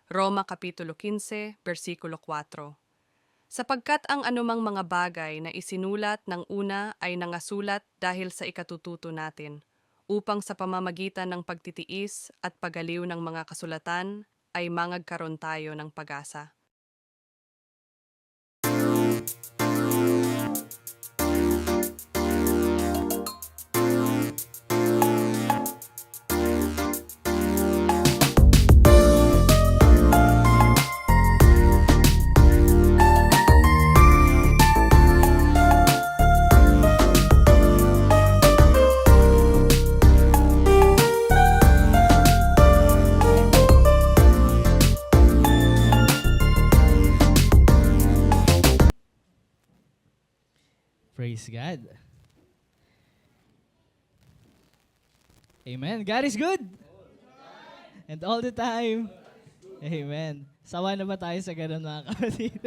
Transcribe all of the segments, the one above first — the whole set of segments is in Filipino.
Roma Kapitulo 15, versikulo 4. Sapagkat ang anumang mga bagay na isinulat ng una ay nangasulat dahil sa ikatututo natin, upang sa pamamagitan ng pagtitiis at pagaliw ng mga kasulatan ay mangagkaroon tayo ng pag-asa. Praise God. Amen. God is good. And all the time. Amen. Sawa na ba tayo sa ganun mga kapatid?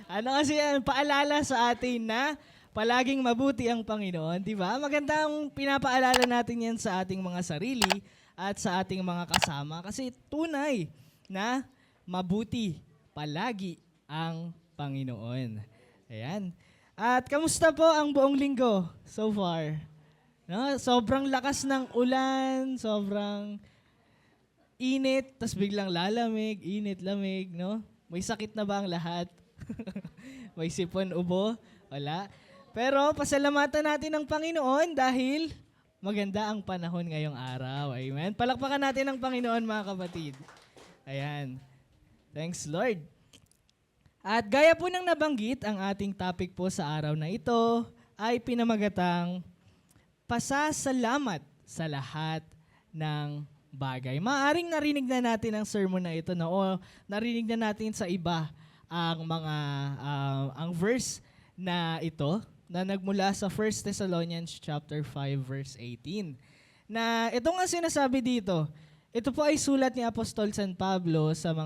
Ano kasi yan, paalala sa atin na palaging mabuti ang Panginoon, di ba? Magandang pinapaalala natin yan sa ating mga sarili at sa ating mga kasama kasi tunay na mabuti palagi ang Panginoon. Ayan. At kamusta po ang buong linggo so far? No, sobrang lakas ng ulan, sobrang init, tas biglang lalamig, init, lamig, no? May sakit na ba ang lahat? May sipon, ubo? Wala. Pero pasalamatan natin ang Panginoon dahil maganda ang panahon ngayong araw. Amen. Palakpakan natin ang Panginoon mga kapatid. Ayan. Thanks Lord. At gaya po ng nabanggit, ang ating topic po sa araw na ito ay pinamagatang pasasalamat sa lahat ng bagay. Maaring narinig na natin ang sermon na ito o narinig na natin sa iba ang mga ang verse na ito na nagmula sa 1 Thessalonians chapter 5 verse 18. Na ito nga sinasabi dito, ito po ay sulat ni Apostol San Pablo sa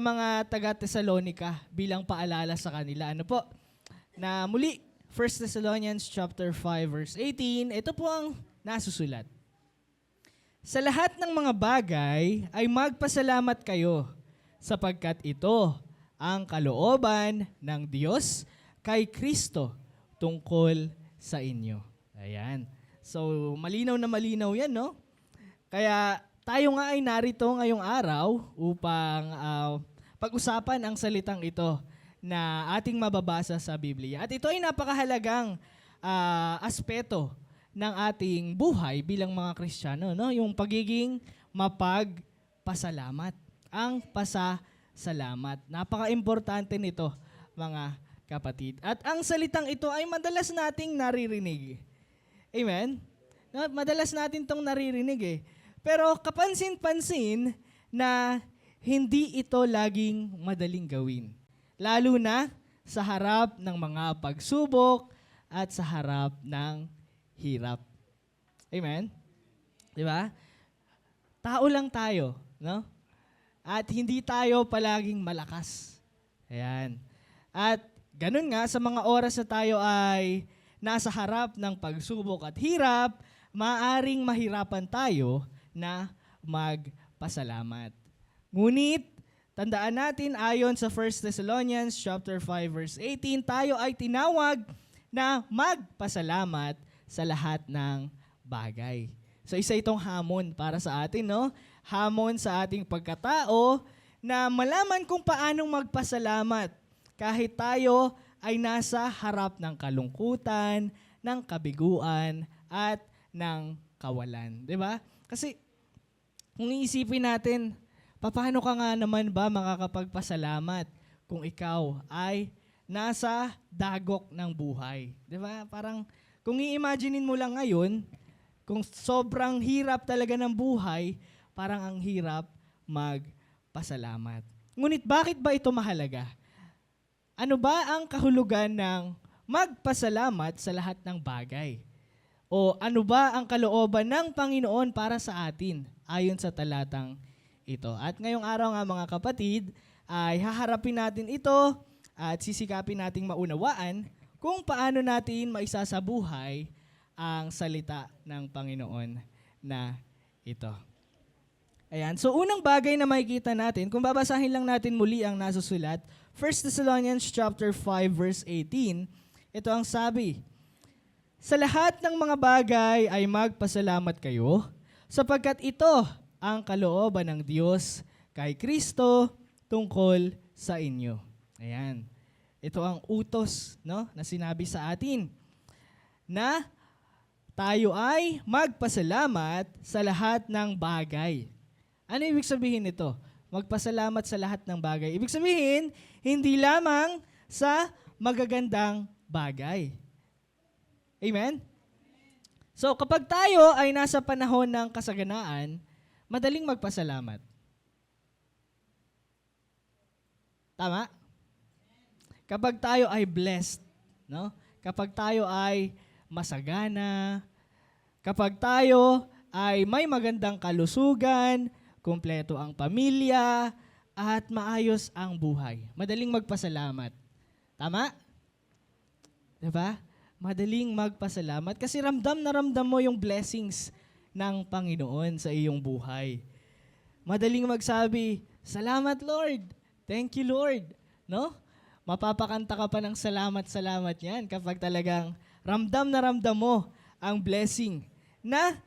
mga taga-Thessalonica bilang paalala sa kanila. Ano po? Na muli 1 Thessalonians chapter 5 verse 18, ito po ang nasusulat. Sa lahat ng mga bagay ay magpasalamat kayo sapagkat ito ang kalooban ng Diyos kay Kristo tungkol sa inyo. Ayan. So, malinaw na malinaw yan, no? Kaya tayo nga ay narito ngayong araw upang pag-usapan ang salitang ito na ating mababasa sa Biblia. At ito ay napakahalagang aspeto ng ating buhay bilang mga Kristiyano, no? Yung pagiging mapagpasalamat. Ang pasasalamat. Napaka-importante nito, mga kapatid. At ang salitang ito ay madalas nating naririnig. Amen? No? Madalas natin itong naririnig eh. Pero kapansin-pansin na hindi ito laging madaling gawin. Lalo na sa harap ng mga pagsubok at sa harap ng hirap. Amen? Di ba? Tao lang tayo, no? At hindi tayo palaging malakas. Ayan. At ganun nga, sa mga oras na tayo ay nasa harap ng pagsubok at hirap, maaring mahirapan tayo na magpasalamat. Ngunit, tandaan natin ayon sa 1 Thessalonians chapter 5 verse 18, tayo ay tinawag na magpasalamat sa lahat ng bagay. So isa itong hamon para sa atin, no? Hamon sa ating pagkatao na malaman kung paano magpasalamat kahit tayo ay nasa harap ng kalungkutan, ng kabiguan, at ng kawalan. 'Di ba? Kasi kung iisipin natin, paano ka nga naman ba makakapagpasalamat kung ikaw ay nasa dagok ng buhay? 'Di ba? Parang kung i-imaginein mo lang ngayon, kung sobrang hirap talaga ng buhay, parang ang hirap magpasalamat. Ngunit bakit ba ito mahalaga? Ano ba ang kahulugan ng magpasalamat sa lahat ng bagay? O ano ba ang kalooban ng Panginoon para sa atin ayon sa talatang ito? At ngayong araw nga mga kapatid, ay haharapin natin ito at sisikapin nating maunawaan kung paano natin maisasabuhay ang salita ng Panginoon na ito. Ayan. So unang bagay na makikita natin, kung babasahin lang natin muli ang nasusulat, 1 Thessalonians chapter 5 verse 18, ito ang sabi, sa lahat ng mga bagay ay magpasalamat kayo, sapagkat ito ang kalooban ng Diyos kay Kristo tungkol sa inyo. Ayan. Ito ang utos, no, na sinabi sa atin na tayo ay magpasalamat sa lahat ng bagay. Ano ibig sabihin nito? Magpasalamat sa lahat ng bagay. Ibig sabihin, hindi lamang sa magagandang bagay. Amen? So kapag tayo ay nasa panahon ng kasaganaan, madaling magpasalamat. Tama? Kapag tayo ay blessed, no? Kapag tayo ay masagana, kapag tayo ay may magandang kalusugan, kumpleto ang pamilya, at maayos ang buhay. Madaling magpasalamat. Tama? Diba? Madaling magpasalamat kasi ramdam na ramdam mo yung blessings ng Panginoon sa iyong buhay. Madaling magsabi, salamat Lord, thank you Lord. No? Mapapakanta ka pa ng salamat yan kapag talagang ramdam na ramdam mo ang blessing na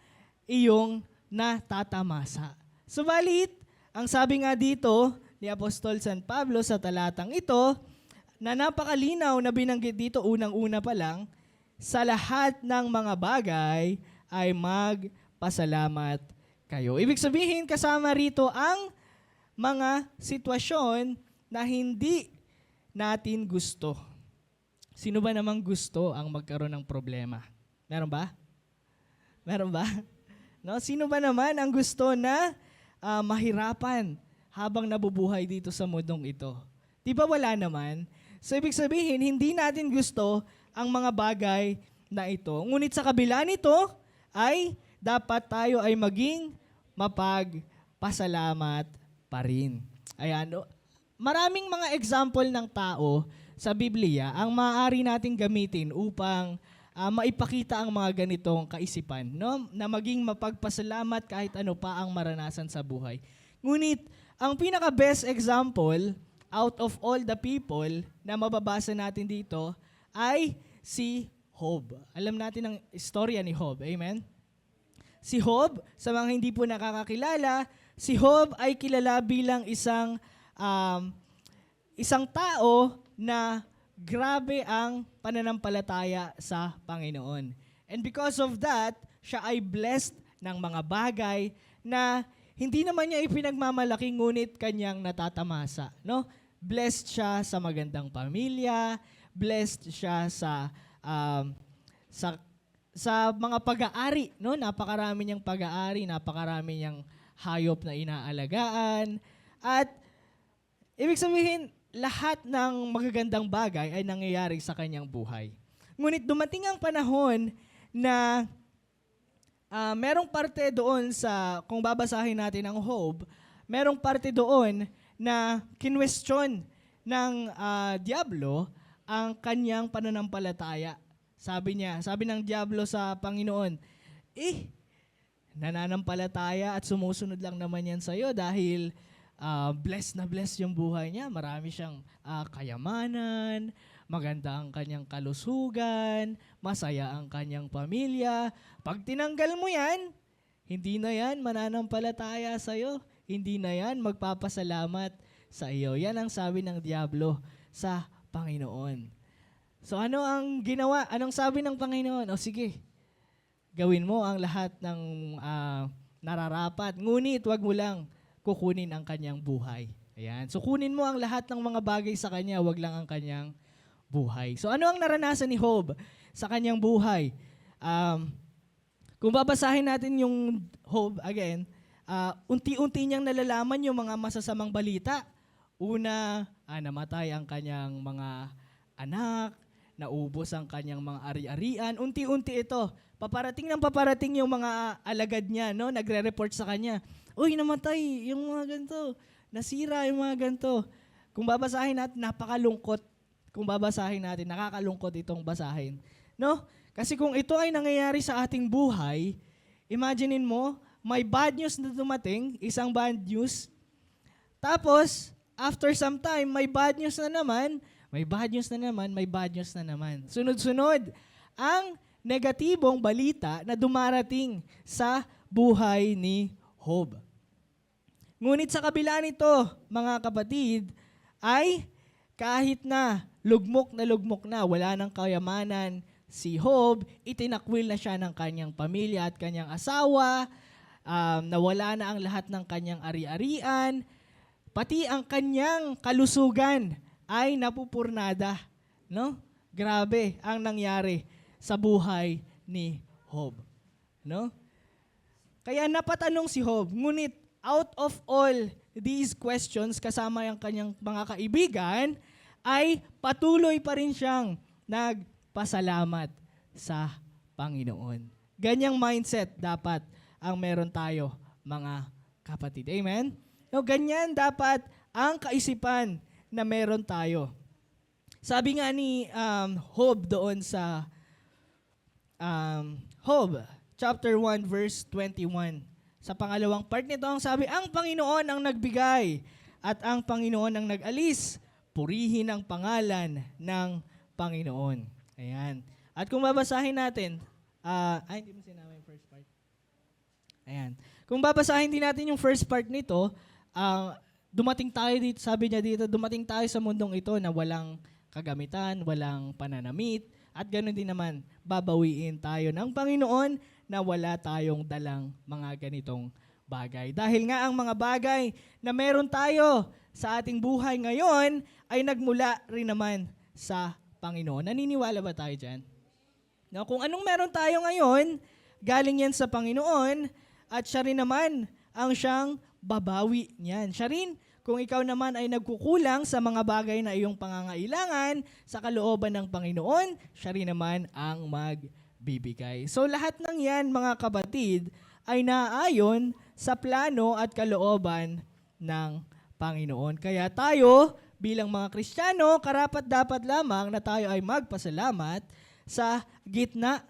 iyong natatamasa. Subalit, ang sabi nga dito ni Apostol San Pablo sa talatang ito, na napakalinaw na binanggit dito unang-una pa lang, sa lahat ng mga bagay ay magpasalamat kayo. Ibig sabihin, kasama rito ang mga sitwasyon na hindi natin gusto. Sino ba namang gusto ang magkaroon ng problema? Meron ba? Meron ba? No? Sino ba naman ang gusto na mahirapan habang nabubuhay dito sa mundong ito? Di ba wala naman? So ibig sabihin, hindi natin gusto ang mga bagay na ito. Ngunit sa kabila nito, ay dapat tayo ay maging mapagpasalamat pa rin. Ayan. Maraming mga example ng tao sa Biblia ang maaari nating gamitin upang maipakita ang mga ganitong kaisipan, no? Na maging mapagpasalamat kahit ano pa ang maranasan sa buhay. Ngunit, ang pinaka-best example out of all the people na mababasa natin dito ay si Job. Alam natin ang istorya ni Job. Amen? Si Job, sa mga hindi po nakakakilala, si Job ay kilala bilang isang tao na grabe ang pananampalataya sa Panginoon. And because of that, siya ay blessed ng mga bagay na hindi naman niya ipinagmamalaki ngunit kanyang natatamasa, no? Blessed siya sa magandang pamilya, blessed siya sa mga pag-aari, no? Napakarami niyang pag-aari, napakarami niyang hayop na inaalagaan. At ibig sabihin, lahat ng magagandang bagay ay nangyayari sa kanyang buhay. Ngunit dumating ang panahon na merong parte doon sa, kung babasahin natin ang Job, merong parte doon na kinwestiyon ng Diablo ang kanyang pananampalataya. Sabi ng Diablo sa Panginoon, nananampalataya at sumusunod lang naman yan sa'yo dahil blessed na blessed yung buhay niya. Marami siyang kayamanan, maganda ang kanyang kalusugan, masaya ang kanyang pamilya. Pag tinanggal mo yan, hindi na yan mananampalataya sa'yo. Hindi na yan magpapasalamat sa iyo. Yan ang sabi ng Diablo sa Panginoon. So ano ang ginawa? Anong sabi ng Panginoon? O sige, gawin mo ang lahat ng nararapat. Ngunit wag mo lang kukunin ang kanyang buhay. Ayan. So kunin mo ang lahat ng mga bagay sa kanya, wag lang ang kanyang buhay. So ano ang naranasan ni Job sa kanyang buhay? Kung babasahin natin yung Job again, unti-unti niyang nalalaman yung mga masasamang balita. Una, namatay ang kanyang mga anak, naubos ang kanyang mga ari-arian. Unti-unti ito. Paparating yung mga alagad niya, no? Nagre-report sa kanya. Uy, namatay yung mga ganito. Nasira yung mga ganito. Kung babasahin natin, napakalungkot. Kung babasahin natin, nakakalungkot itong basahin. No? Kasi kung ito ay nangyayari sa ating buhay, imaginein mo, may bad news na dumating, isang bad news. Tapos, after some time, may bad news na naman, may bad news na naman, may bad news na naman. Sunod-sunod ang negatibong balita na dumarating sa buhay ni Job. Ngunit sa kabila nito, mga kapatid, ay kahit na lugmok na, wala ng kayamanan si Job, itinakwil na siya ng kanyang pamilya at kanyang asawa, nawala na ang lahat ng kanyang ari-arian, pati ang kanyang kalusugan ay napupurnada. No? Grabe ang nangyari sa buhay ni Job. No? Kaya napatanong si Job, ngunit out of all these questions kasama yung kanyang mga kaibigan, ay patuloy pa rin siyang nagpasalamat sa Panginoon. Ganyang mindset dapat ang meron tayo, mga kapatid. Amen? No, ganyan dapat ang kaisipan na meron tayo. Sabi nga ni Job doon sa Job, chapter 1, verse 21. Sa pangalawang part nito, ang sabi, ang Panginoon ang nagbigay at ang Panginoon ang nag-alis. Purihin ang pangalan ng Panginoon. Ayan. At kung babasahin natin, hindi mo sinama yung first part. Ayan. Kung babasahin din natin yung first part nito, dumating tayo dito, sabi niya dito, dumating tayo sa mundong ito na walang kagamitan, walang pananamit, at ganoon din naman, babawiin tayo ng Panginoon na wala tayong dalang mga ganitong bagay. Dahil nga ang mga bagay na meron tayo sa ating buhay ngayon ay nagmula rin naman sa Panginoon. Naniniwala ba tayo dyan? No, kung anong meron tayo ngayon, galing yan sa Panginoon at siya rin naman ang siyang babawi niyan. Siya rin, kung ikaw naman ay nagkukulang sa mga bagay na iyong pangangailangan sa kalooban ng Panginoon, siya rin naman ang magbibigay. So lahat ng yan, mga kapatid, ay naayon sa plano at kalooban ng Panginoon. Kaya tayo, bilang mga Kristiyano, karapat-dapat lamang na tayo ay magpasalamat sa gitna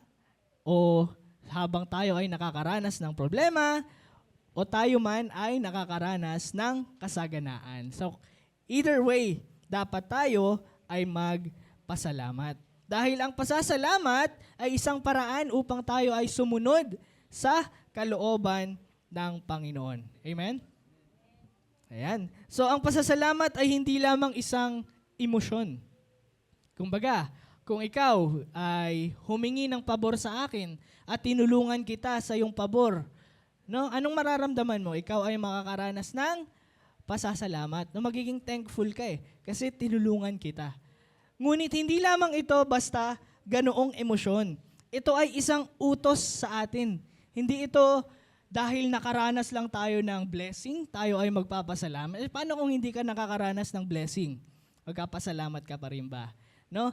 o habang tayo ay nakakaranas ng problema, o tayo man ay nakakaranas ng kasaganaan. So, either way, dapat tayo ay magpasalamat. Dahil ang pasasalamat ay isang paraan upang tayo ay sumunod sa kalooban ng Panginoon. Amen? Ayan. So, ang pasasalamat ay hindi lamang isang emosyon. Kumbaga, kung ikaw ay humingi ng pabor sa akin at tinulungan kita sa iyong pabor, no, anong mararamdaman mo? Ikaw ay makakaranas ng pasasalamat. No, magiging thankful ka kasi tinulungan kita. Ngunit hindi lamang ito basta ganoong emosyon. Ito ay isang utos sa atin. Hindi ito dahil nakaranas lang tayo ng blessing, tayo ay magpapasalamat. Paano kung hindi ka nakakaranas ng blessing? Magpapasalamat ka pa rin ba? No?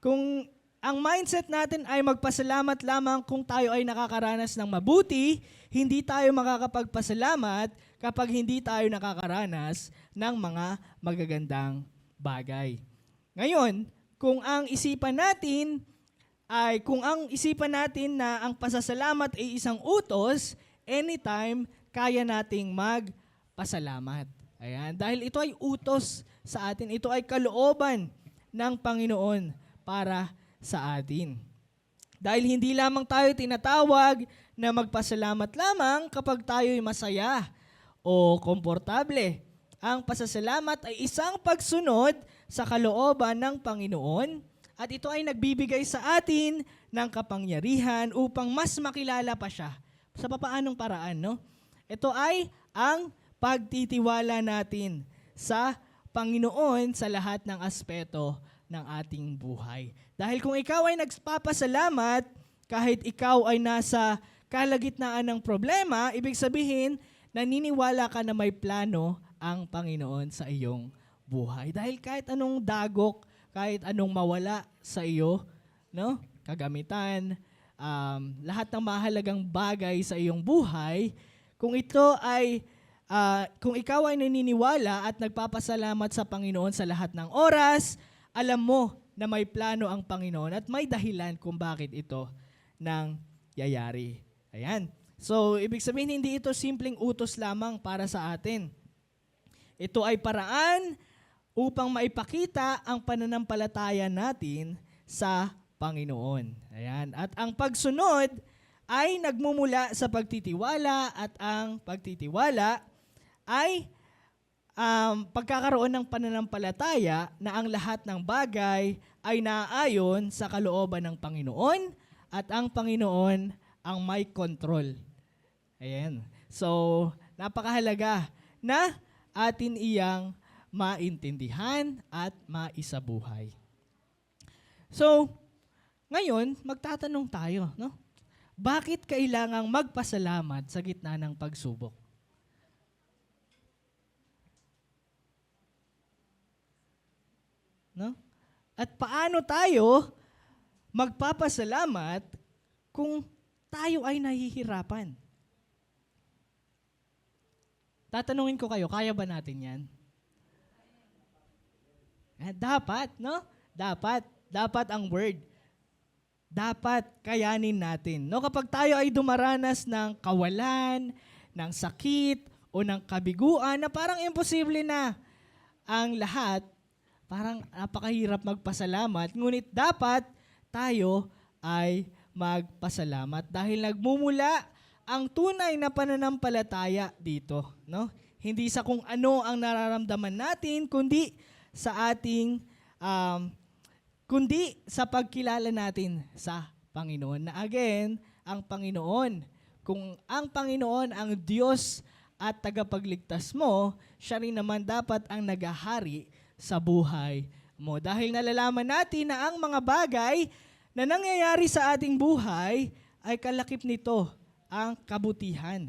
Kung ang mindset natin ay magpasalamat lamang kung tayo ay nakakaranas ng mabuti, hindi tayo makakapagpasalamat kapag hindi tayo nakakaranas ng mga magagandang bagay. Ngayon, kung ang isipan natin na ang pasasalamat ay isang utos, anytime kaya nating magpasalamat. Ayan, dahil ito ay utos sa atin, ito ay kalooban ng Panginoon para sa atin. Dahil hindi lamang tayo tinatawag na magpasalamat lamang kapag tayo'y masaya o komportable. Ang pasasalamat ay isang pagsunod sa kalooban ng Panginoon at ito ay nagbibigay sa atin ng kapangyarihan upang mas makilala pa siya. Sa papaanong paraan, no? Ito ay ang pagtitiwala natin sa Panginoon sa lahat ng aspeto ng ating buhay. Dahil kung ikaw ay nagpapasalamat, kahit ikaw ay nasa kalagitnaan ng problema, ibig sabihin, naniniwala ka na may plano ang Panginoon sa iyong buhay. Dahil kahit anong dagok, kahit anong mawala sa iyo, no? Kagamitan, lahat ng mahalagang bagay sa iyong buhay, kung ikaw ay naniniwala at nagpapasalamat sa Panginoon sa lahat ng oras, alam mo na may plano ang Panginoon at may dahilan kung bakit ito nangyayari. Ayan. So, ibig sabihin, hindi ito simpleng utos lamang para sa atin. Ito ay paraan upang maipakita ang pananampalataya natin sa Panginoon. Ayan. At ang pagsunod ay nagmumula sa pagtitiwala at ang pagtitiwala ay pagkakaroon ng pananampalataya na ang lahat ng bagay ay naaayon sa kalooban ng Panginoon at ang Panginoon ang may control. Ayan. So, napakahalaga na atin iyang maintindihan at maisabuhay. So, ngayon, magtatanong tayo, no? Bakit kailangang magpasalamat sa gitna ng pagsubok? No? At paano tayo magpapasalamat kung tayo ay nahihirapan? Tatanungin ko kayo, kaya ba natin yan? Dapat, no? Dapat ang word. Dapat kayanin natin. No, kapag tayo ay dumaranas ng kawalan, ng sakit, o ng kabiguan na parang imposible na ang lahat, parang napakahirap magpasalamat, ngunit dapat tayo ay magpasalamat dahil nagmumula ang tunay na pananampalataya dito, no? Hindi sa kung ano ang nararamdaman natin, kundi sa ating kundi sa pagkilala natin sa Panginoon. Na again, ang Panginoon, kung ang Panginoon ang Diyos at tagapagligtas mo, siya rin naman dapat ang naghahari sa buhay mo. Dahil nalalaman natin na ang mga bagay na nangyayari sa ating buhay ay kalakip nito ang kabutihan.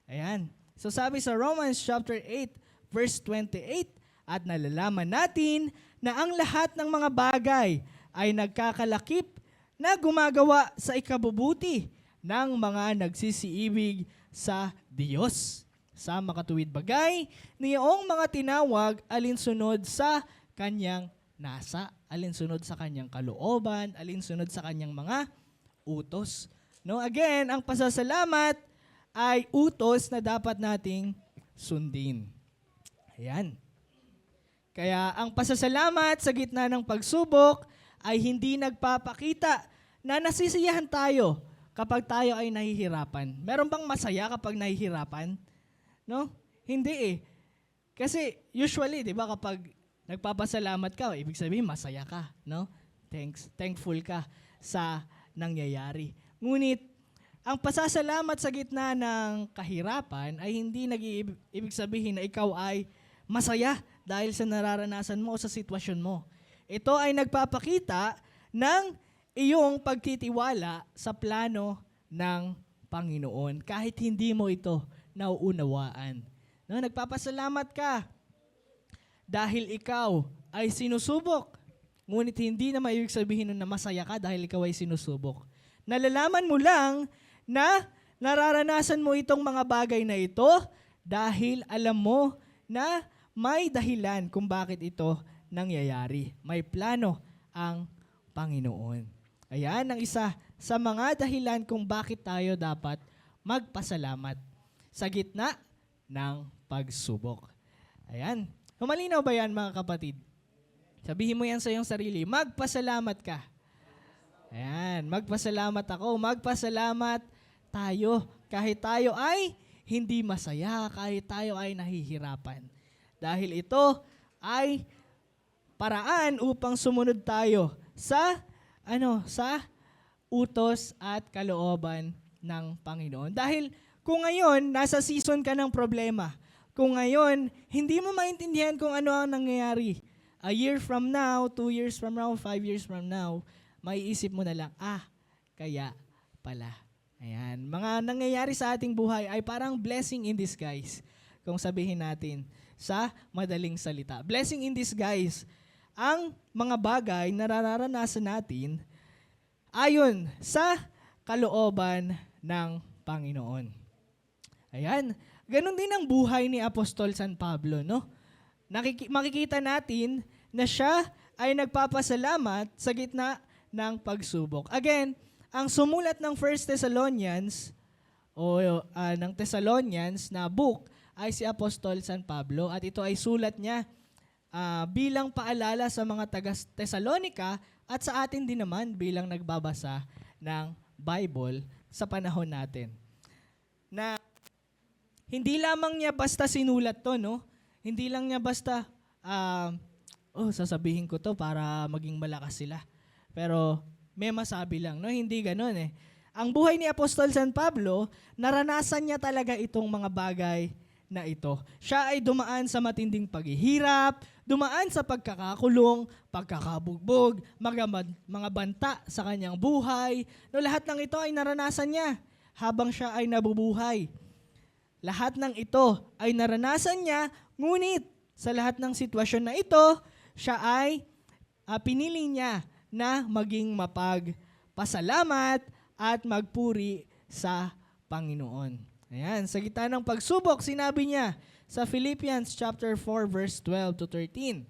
Ayan. So sabi sa Romans chapter 8, verse 28, at nalalaman natin na ang lahat ng mga bagay ay nagkakalakip na gumagawa sa ikabubuti ng mga nagsisiibig sa Diyos. Sa makatuwid bagay, niyong mga tinawag alinsunod sa kanyang nasa, alinsunod sa kanyang kalooban, alinsunod sa kanyang mga utos. No, again, ang pasasalamat ay utos na dapat nating sundin. Ayan. Kaya ang pasasalamat sa gitna ng pagsubok ay hindi nagpapakita na nasisiyahan tayo kapag tayo ay nahihirapan. Meron bang masaya kapag nahihirapan? No? Hindi eh. Kasi usually, 'di ba, kapag nagpapasalamat ka, ibig sabihin masaya ka, no? Thankful ka sa nangyayari. Ngunit ang pasasalamat sa gitna ng kahirapan ay hindi ibig sabihin na ikaw ay masaya dahil sa nararanasan mo o sa sitwasyon mo. Ito ay nagpapakita ng iyong pagtitiwala sa plano ng Panginoon kahit hindi mo ito nauunawaan. No, nagpapasalamat ka dahil ikaw ay sinusubok. Ngunit hindi na maibig sabihin na masaya ka dahil ikaw ay sinusubok. Nalalaman mo lang na nararanasan mo itong mga bagay na ito dahil alam mo na may dahilan kung bakit ito nangyayari. May plano ang Panginoon. Ayan ang isa sa mga dahilan kung bakit tayo dapat magpasalamat sa gitna ng pagsubok. Ayan. Malinaw ba yan, mga kapatid? Sabihin mo yan sa iyong sarili, magpasalamat ka. Ayan, magpasalamat ako, magpasalamat tayo. Kahit tayo ay hindi masaya, kahit tayo ay nahihirapan. Dahil ito ay paraan upang sumunod tayo sa utos at kalooban ng Panginoon. Dahil kung ngayon nasa season ka ng problema, kung ngayon hindi mo maintindihan kung ano ang nangyayari, a year from now, 2 years from now, 5 years from now, maiisip mo na lang, kaya pala. Ayan, mga nangyayari sa ating buhay ay parang blessing in disguise, kung sabihin natin sa madaling salita. Blessing in disguise, ang mga bagay na nararanasan natin ayon sa kalooban ng Panginoon. Ayan, ganun din ang buhay ni Apostol San Pablo, no? Makikita natin na siya ay nagpapasalamat sa gitna ng pagsubok. Again, ang sumulat ng 1 Thessalonians o ng Thessalonians na book ay si Apostol San Pablo at ito ay sulat niya bilang paalala sa mga taga-Thessalonica at sa atin din naman bilang nagbabasa ng Bible sa panahon natin. Na hindi lamang niya basta sinulat to, no? Hindi lang niya basta, sasabihin ko to para maging malakas sila. Pero may masabi lang, no? Hindi ganun eh. Ang buhay ni Apostol San Pablo, naranasan niya talaga itong mga bagay na ito. Siya ay dumaan sa matinding paghihirap, dumaan sa pagkakakulong, pagkakabugbog, mga banta sa kanyang buhay. No, lahat ng ito ay naranasan niya habang siya ay nabubuhay. Lahat ng ito ay naranasan niya, ngunit sa lahat ng sitwasyon na ito, siya ay pinili niya na maging mapagpasalamat at magpuri sa Panginoon. Ayan, sa gitna ng pagsubok, sinabi niya sa Philippians chapter 4 verse 12 to 13.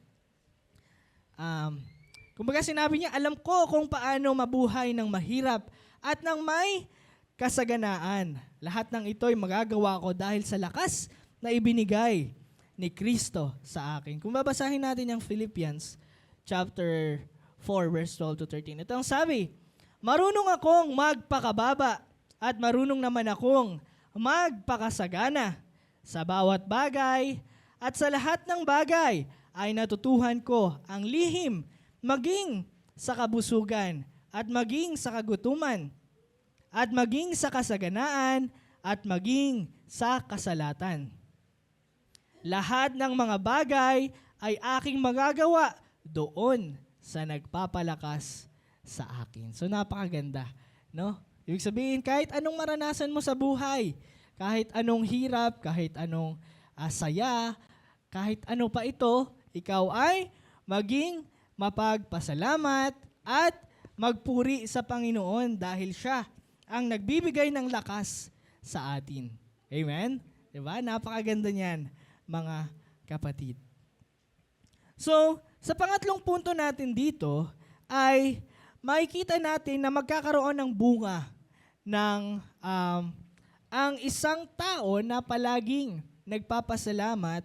Kumbaga sinabi niya, alam ko kung paano mabuhay ng mahirap at ng may kasaganaan. Lahat ng ito ay magagawa ko dahil sa lakas na ibinigay ni Kristo sa akin. Kung babasahin natin yung Philippians chapter 4 verse 12 to 13. Ito ang sabi, marunong akong magpakababa at marunong naman akong magpakasagana sa bawat bagay at sa lahat ng bagay ay natutuhan ko ang lihim maging sa kabusugan at maging sa kagutuman at maging sa kasaganaan at maging sa kasalatan. Lahat ng mga bagay ay aking magagawa doon sa nagpapalakas sa akin. So napakaganda, no? Ibig sabihin, kahit anong maranasan mo sa buhay, kahit anong hirap, kahit anong saya, kahit ano pa ito, ikaw ay maging mapagpasalamat at magpuri sa Panginoon dahil siya ang nagbibigay ng lakas sa atin. Amen? Diba? Napakaganda niyan, mga kapatid. So, sa pangatlong punto natin dito ay makikita natin na magkakaroon ng bunga ng ang isang tao na palaging nagpapasalamat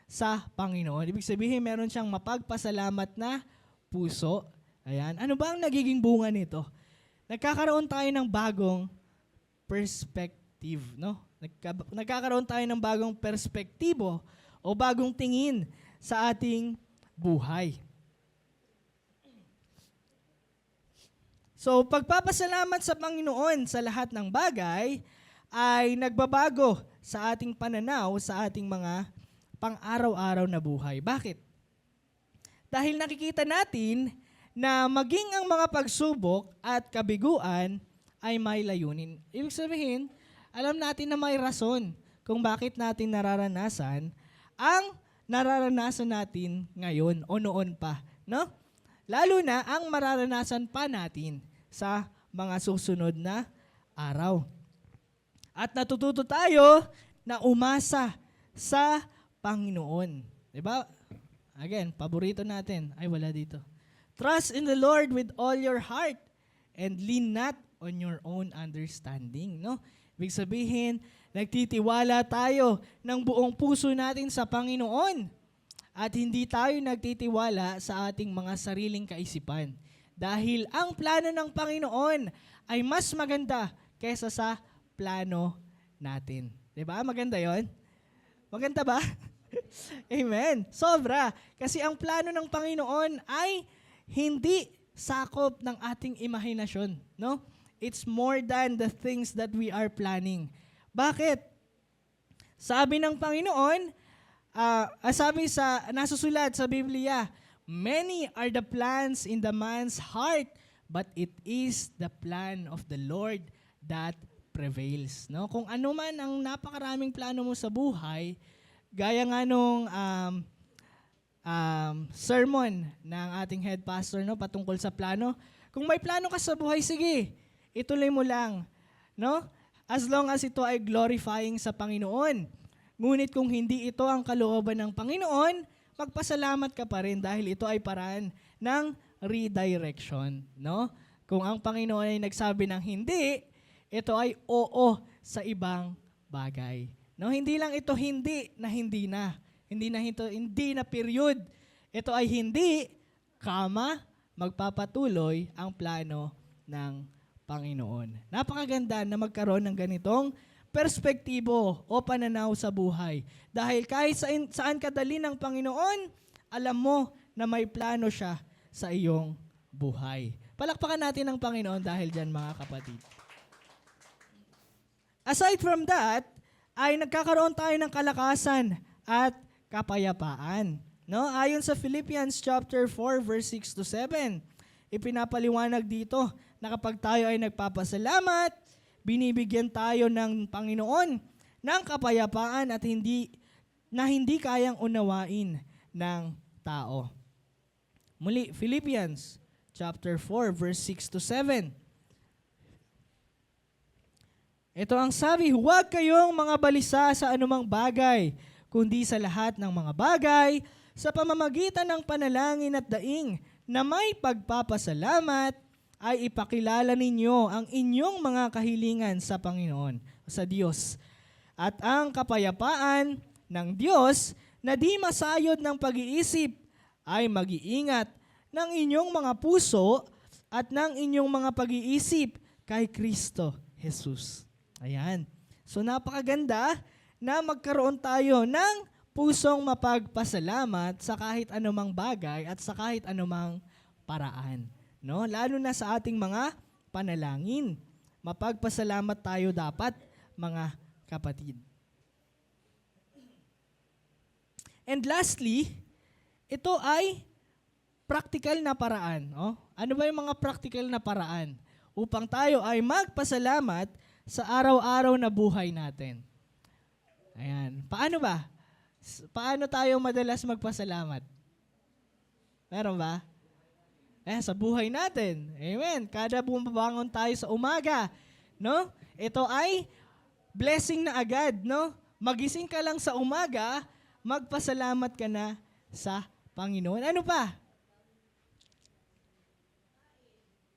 sa Panginoon. Ibig sabihin, meron siyang mapagpasalamat na puso. Ayan. Ano ba ang nagiging bunga nito? Nagkakaroon tayo ng bagong perspective, no? Nagkakaroon tayo ng bagong perspektibo o bagong tingin sa ating buhay. So, pagpapasalamat sa Panginoon sa lahat ng bagay ay nagbabago sa ating pananaw sa ating mga pang-araw-araw na buhay. Bakit? Dahil nakikita natin na maging ang mga pagsubok at kabiguan ay may layunin. Ibig sabihin, alam natin na may rason kung bakit natin nararanasan ang nararanasan natin ngayon o noon pa, no? Lalo na ang mararanasan pa natin sa mga susunod na araw. At natututo tayo na umasa sa Panginoon. Diba? Again, paborito natin. Ay, wala dito. Trust in the Lord with all your heart and lean not on your own understanding. No? Ibig sabihin, nagtitiwala tayo ng buong puso natin sa Panginoon at hindi tayo nagtitiwala sa ating mga sariling kaisipan. Dahil ang plano ng Panginoon ay mas maganda kaysa sa plano natin. Diba? Maganda yon? Maganda ba? Amen. Sobra. Kasi ang plano ng Panginoon ay hindi sakop ng ating imahinasyon. No? It's more than the things that we are planning. Bakit? Sabi ng Panginoon, nasusulat sa Biblia, many are the plans in the man's heart, but it is the plan of the Lord that prevails. No? Kung ano man ang napakaraming plano mo sa buhay, gaya nga nung sermon ng ating head pastor, no, patungkol sa plano. Kung may plano ka sa buhay, sige, ituloy mo lang. No? As long as ito ay glorifying sa Panginoon. Ngunit kung hindi ito ang kalooban ng Panginoon, magpasalamat ka pa rin dahil ito ay paraan ng redirection. No? Kung ang Panginoon ay nagsabi ng hindi, ito ay oo sa ibang bagay. No, hindi lang ito hindi na hindi na. Hindi na period. Ito ay hindi, magpapatuloy ang plano ng Panginoon. Napakaganda na magkaroon ng ganitong perspektibo o pananaw sa buhay. Dahil kahit saan ka dali ng Panginoon, alam mo na may plano siya sa iyong buhay. Palakpakan natin ang Panginoon dahil dyan, mga kapatid. Aside from that, ay nagkakaroon tayo ng kalakasan at kapayapaan. No? Ayon sa Philippians chapter 4 verse 6 to 7, ipinapaliwanag dito na kapag tayo ay nagpapasalamat, binibigyan tayo ng Panginoon ng kapayapaan at hindi kayang unawain ng tao. Muli, Philippians chapter 4 verse 6 to 7. Ito ang sabi, huwag kayong mga balisa sa anumang bagay, kundi sa lahat ng mga bagay, sa pamamagitan ng panalangin at daing na may pagpapasalamat, ay ipakilala ninyo ang inyong mga kahilingan sa Panginoon, sa Diyos. At ang kapayapaan ng Diyos na di masayod ng pag-iisip ay mag-iingat ng inyong mga puso at ng inyong mga pag-iisip kay Kristo Jesus. Ayan. So napakaganda na magkaroon tayo ng pusong mapagpasalamat sa kahit anumang bagay at sa kahit anumang paraan. No? Lalo na sa ating mga panalangin. Mapagpasalamat tayo dapat, mga kapatid. And lastly, ito ay practical na paraan. Oh? Ano ba yung mga practical na paraan upang tayo ay magpasalamat sa araw-araw na buhay natin? Ayan. Paano ba? Paano tayo madalas magpasalamat? Meron ba? Sa buhay natin. Amen. Kada bumabangon tayo sa umaga, no? Ito ay blessing na agad, no? Magising ka lang sa umaga, magpasalamat ka na sa Panginoon. Ano pa?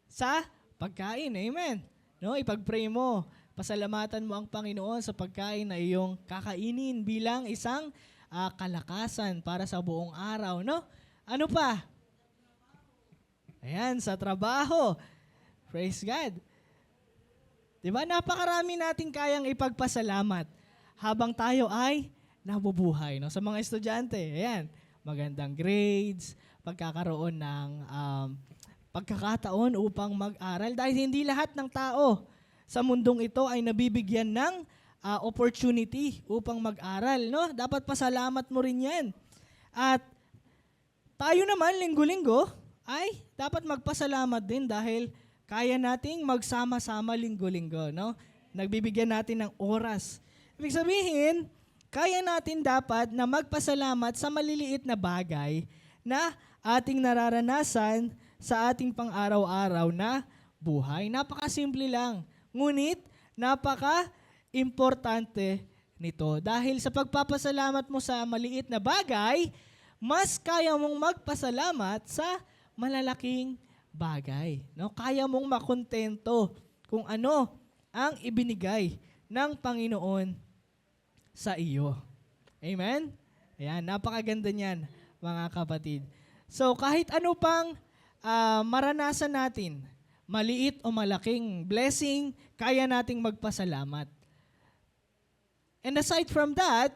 Sa pagkain. Amen. No, ipag-pray mo. Pasalamatan mo ang Panginoon sa pagkain na iyong kakainin bilang isang kalakasan para sa buong araw, no? Ano pa? Ayan, sa trabaho. Praise God. Diba? Napakarami natin kayang ipagpasalamat habang tayo ay nabubuhay, no? Sa mga estudyante, ayan, magandang grades, pagkakaroon ng pagkakataon upang mag-aral dahil hindi lahat ng tao sa mundong ito ay nabibigyan ng opportunity upang mag-aral, no? Dapat pasalamat mo rin 'yan. At tayo naman linggo-linggo ay dapat magpasalamat din dahil kaya nating magsama-sama linggo-linggo, no? Nagbibigyan natin ng oras. Ibig sabihin, kaya natin dapat na magpasalamat sa maliliit na bagay na ating nararanasan sa ating pang-araw-araw na buhay. Napakasimple lang. Ngunit, napaka-importante nito. Dahil sa pagpapasalamat mo sa maliit na bagay, mas kaya mong magpasalamat sa malalaking bagay. No? Kaya mong makontento kung ano ang ibinigay ng Panginoon sa iyo. Amen? Ayan, napakaganda niyan, mga kapatid. So, kahit ano pang maranasan natin, maliit o malaking blessing, kaya nating magpasalamat. And aside from that,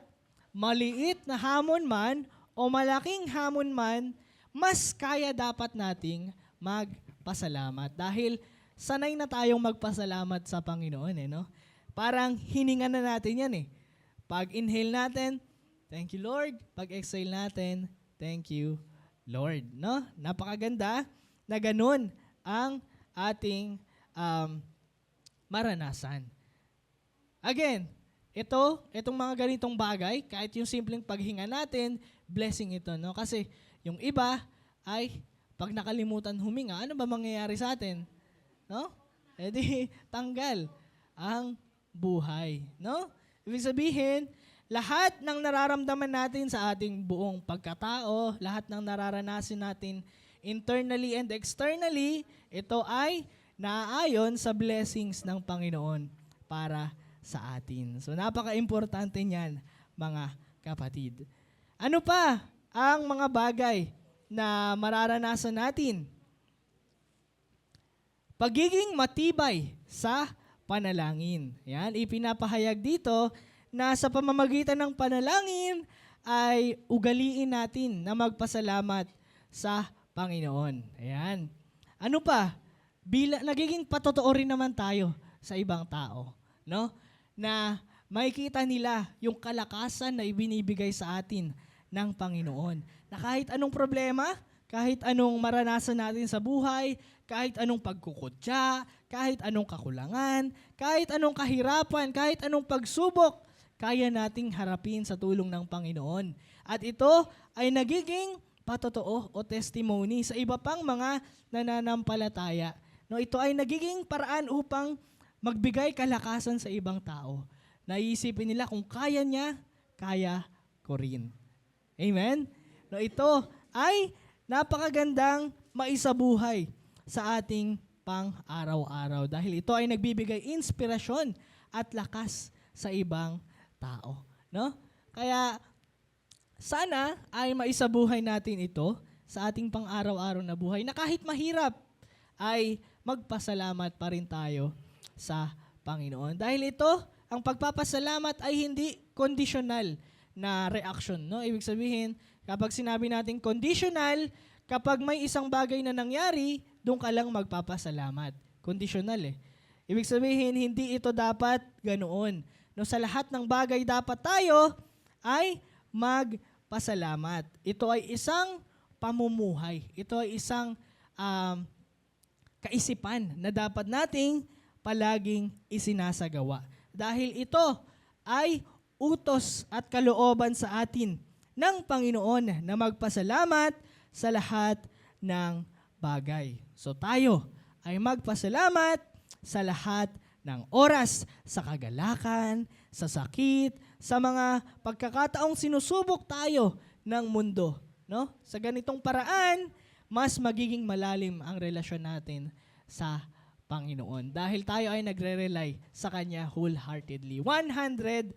maliit na hamon man o malaking hamon man, mas kaya dapat nating magpasalamat. Dahil sanay na tayong magpasalamat sa Panginoon. No? Parang hininga na natin yan. Pag inhale natin, thank you Lord. Pag exhale natin, thank you Lord. No? Napakaganda na ganun ang ating maranasan. Again, itong mga ganitong bagay, kahit yung simpleng paghinga natin, blessing ito, no? Kasi yung iba ay pag nakalimutan huminga, ano ba mangyayari sa atin? No? E di tanggal ang buhay, no? Ibig sabihin, lahat ng nararamdaman natin sa ating buong pagkatao, lahat ng nararanasin natin internally and externally, ito ay naaayon sa blessings ng Panginoon para sa atin. So napaka-importante niyan, mga kapatid. Ano pa ang mga bagay na mararanasan natin? Pagiging matibay sa panalangin. Yan, ipinapahayag dito na sa pamamagitan ng panalangin ay ugaliin natin na magpasalamat sa Panginoon. Ayan. Ano pa? Nagiging patotoo rin naman tayo sa ibang tao, no? Na makikita nila yung kalakasan na ibinibigay sa atin ng Panginoon. Na kahit anong problema, kahit anong maranasan natin sa buhay, kahit anong pagkukutya, kahit anong kakulangan, kahit anong kahirapan, kahit anong pagsubok, kaya nating harapin sa tulong ng Panginoon. At ito ay nagiging patotoo o testimony sa iba pang mga nananampalataya. No, ito ay nagiging paraan upang magbigay kalakasan sa ibang tao. Naisipin nila kung kaya niya, kaya ko rin. Amen? No, ito ay napakagandang maisabuhay sa ating pang-araw-araw dahil ito ay nagbibigay inspirasyon at lakas sa ibang tao. No? Kaya sana ay maisabuhay natin ito sa ating pang-araw-araw na buhay na kahit mahirap ay magpasalamat pa rin tayo sa Panginoon. Dahil ito, ang pagpapasalamat ay hindi conditional na reaction. No? Ibig sabihin, kapag sinabi natin conditional, kapag may isang bagay na nangyari, doon ka lang magpapasalamat. Conditional eh. Ibig sabihin, hindi ito dapat ganoon. No, sa lahat ng bagay dapat tayo ay magpasalamat. Ito ay isang pamumuhay. Ito ay isang kaisipan na dapat nating palaging isinasagawa. Dahil ito ay utos at kalooban sa atin ng Panginoon na magpasalamat sa lahat ng bagay. So tayo ay magpasalamat sa lahat ng oras, sa kagalakan, sa sakit, sa mga pagkakataong sinusubok tayo ng mundo. No? Sa ganitong paraan, mas magiging malalim ang relasyon natin sa Panginoon. Dahil tayo ay nagre-rely sa Kanya wholeheartedly. 100%.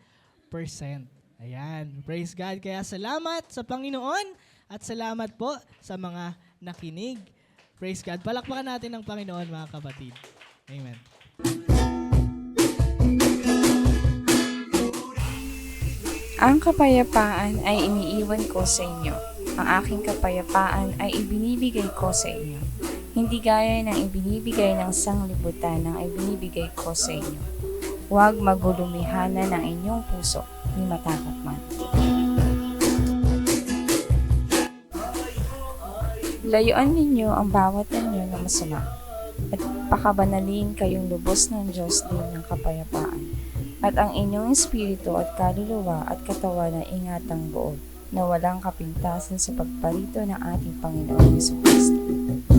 Ayan. Praise God. Kaya salamat sa Panginoon at salamat po sa mga nakinig. Praise God. Palakpakan natin ang Panginoon, mga kapatid. Amen. Ang kapayapaan ay iniiwan ko sa inyo. Ang aking kapayapaan ay ibinibigay ko sa inyo. Hindi gaya ng ibinibigay ng sanglibutan ang ibinibigay ko sa inyo. Huwag magulumihana ng inyong puso, ni matakot man. Layuan ninyo ang bawat anyo na masama, at pakabanalin kayong lubos ng Diyos din ng kapayapaan, at ang inyong espiritu at kaluluwa at katawan na ingatang buo, na walang kapintasan sa pagparito ng ating Panginoong Jesucristo.